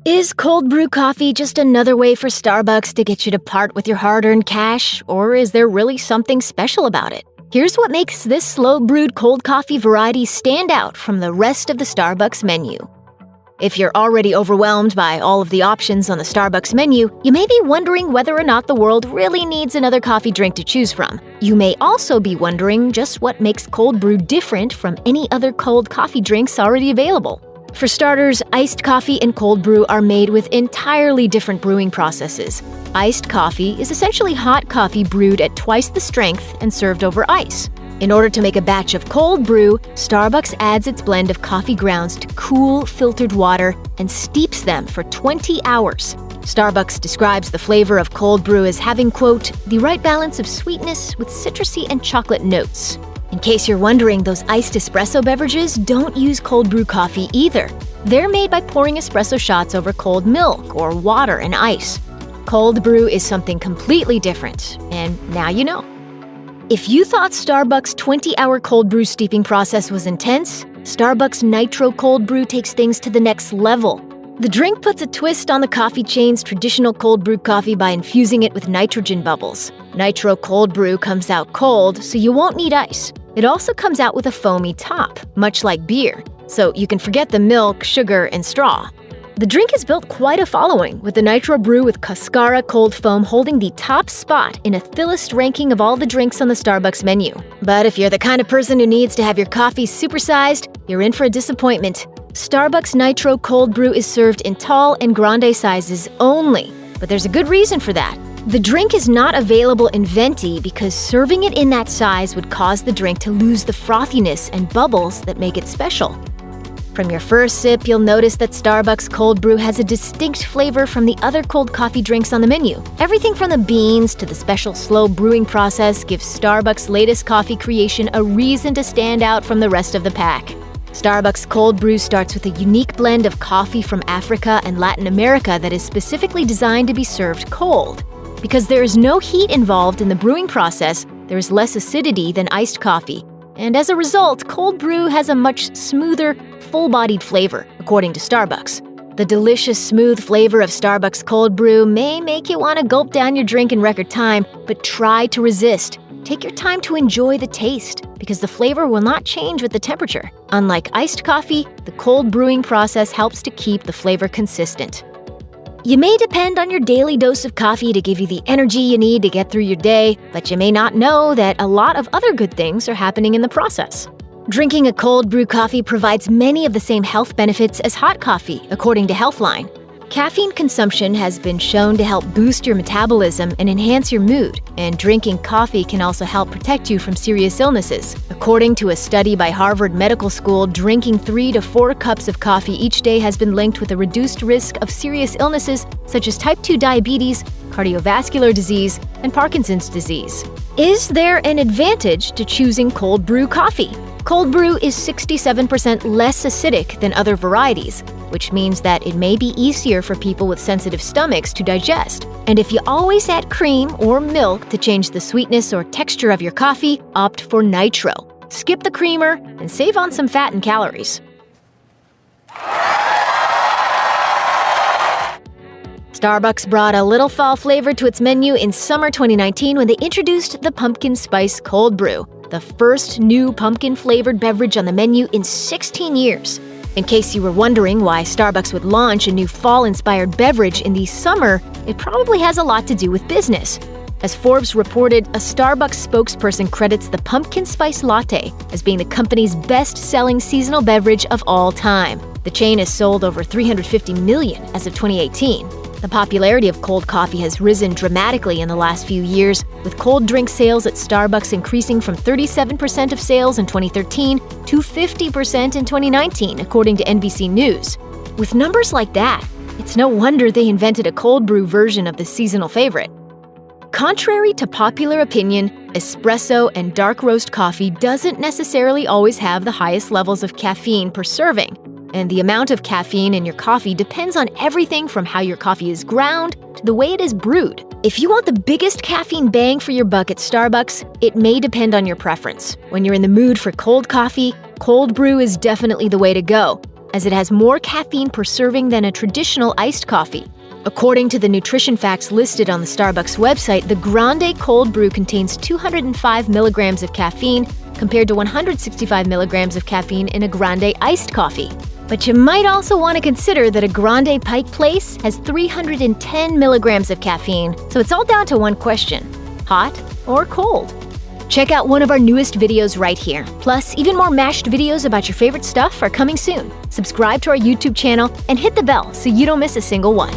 Is cold brew coffee just another way for Starbucks to get you to part with your hard-earned cash, or is there really something special about it? Here's what makes this slow-brewed cold coffee variety stand out from the rest of the Starbucks menu. If you're already overwhelmed by all of the options on the Starbucks menu, you may be wondering whether or not the world really needs another coffee drink to choose from. You may also be wondering just what makes cold brew different from any other cold coffee drinks already available. For starters, iced coffee and cold brew are made with entirely different brewing processes. Iced coffee is essentially hot coffee brewed at twice the strength and served over ice. In order to make a batch of cold brew, Starbucks adds its blend of coffee grounds to cool, filtered water and steeps them for 20 hours. Starbucks describes the flavor of cold brew as having, quote, the right balance of sweetness with citrusy and chocolate notes. In case you're wondering, those iced espresso beverages don't use cold brew coffee either. They're made by pouring espresso shots over cold milk or water and ice. Cold brew is something completely different, and now you know. If you thought Starbucks' 20-hour cold brew steeping process was intense, Starbucks Nitro Cold Brew takes things to the next level. The drink puts a twist on the coffee chain's traditional cold brew coffee by infusing it with nitrogen bubbles. Nitro Cold Brew comes out cold, so you won't need ice. It also comes out with a foamy top, much like beer, so you can forget the milk, sugar, and straw. The drink has built quite a following, with the Nitro Brew with Cascara cold foam holding the top spot in a Thyllist ranking of all the drinks on the Starbucks menu. But if you're the kind of person who needs to have your coffee supersized, you're in for a disappointment. Starbucks Nitro Cold Brew is served in tall and grande sizes only, but there's a good reason for that. The drink is not available in venti because serving it in that size would cause the drink to lose the frothiness and bubbles that make it special. From your first sip, you'll notice that Starbucks Cold Brew has a distinct flavor from the other cold coffee drinks on the menu. Everything from the beans to the special slow brewing process gives Starbucks' latest coffee creation a reason to stand out from the rest of the pack. Starbucks Cold Brew starts with a unique blend of coffee from Africa and Latin America that is specifically designed to be served cold. Because there is no heat involved in the brewing process, there is less acidity than iced coffee. And as a result, cold brew has a much smoother, full-bodied flavor, according to Starbucks. The delicious, smooth flavor of Starbucks cold brew may make you want to gulp down your drink in record time, but try to resist. Take your time to enjoy the taste, because the flavor will not change with the temperature. Unlike iced coffee, the cold brewing process helps to keep the flavor consistent. You may depend on your daily dose of coffee to give you the energy you need to get through your day, but you may not know that a lot of other good things are happening in the process. Drinking a cold brew coffee provides many of the same health benefits as hot coffee, according to Healthline. Caffeine consumption has been shown to help boost your metabolism and enhance your mood, and drinking coffee can also help protect you from serious illnesses. According to a study by Harvard Medical School, drinking 3 to 4 cups of coffee each day has been linked with a reduced risk of serious illnesses such as type 2 diabetes, cardiovascular disease, and Parkinson's disease. Is there an advantage to choosing cold brew coffee? Cold brew is 67% less acidic than other varieties, which means that it may be easier for people with sensitive stomachs to digest. And if you always add cream or milk to change the sweetness or texture of your coffee, opt for Nitro. Skip the creamer and save on some fat and calories. Starbucks brought a little fall flavor to its menu in summer 2019 when they introduced the Pumpkin Spice Cold Brew, the first new pumpkin-flavored beverage on the menu in 16 years. In case you were wondering why Starbucks would launch a new fall-inspired beverage in the summer, it probably has a lot to do with business. As Forbes reported, a Starbucks spokesperson credits the Pumpkin Spice Latte as being the company's best-selling seasonal beverage of all time. The chain has sold over 350 million as of 2018. The popularity of cold coffee has risen dramatically in the last few years, with cold drink sales at Starbucks increasing from 37% of sales in 2013 to 50% in 2019, according to NBC News. With numbers like that, it's no wonder they invented a cold brew version of the seasonal favorite. Contrary to popular opinion, espresso and dark roast coffee doesn't necessarily always have the highest levels of caffeine per serving. And the amount of caffeine in your coffee depends on everything from how your coffee is ground to the way it is brewed. If you want the biggest caffeine bang for your buck at Starbucks, it may depend on your preference. When you're in the mood for cold coffee, cold brew is definitely the way to go. as it has more caffeine per serving than a traditional iced coffee. According to the nutrition facts listed on the Starbucks website, the Grande Cold Brew contains 205 milligrams of caffeine compared to 165 milligrams of caffeine in a Grande iced coffee. But you might also want to consider that a Grande Pike Place has 310 milligrams of caffeine, so it's all down to one question: hot or cold? Check out one of our newest videos right here. Plus, even more mashed videos about your favorite stuff are coming soon. Subscribe to our YouTube channel and hit the bell so you don't miss a single one.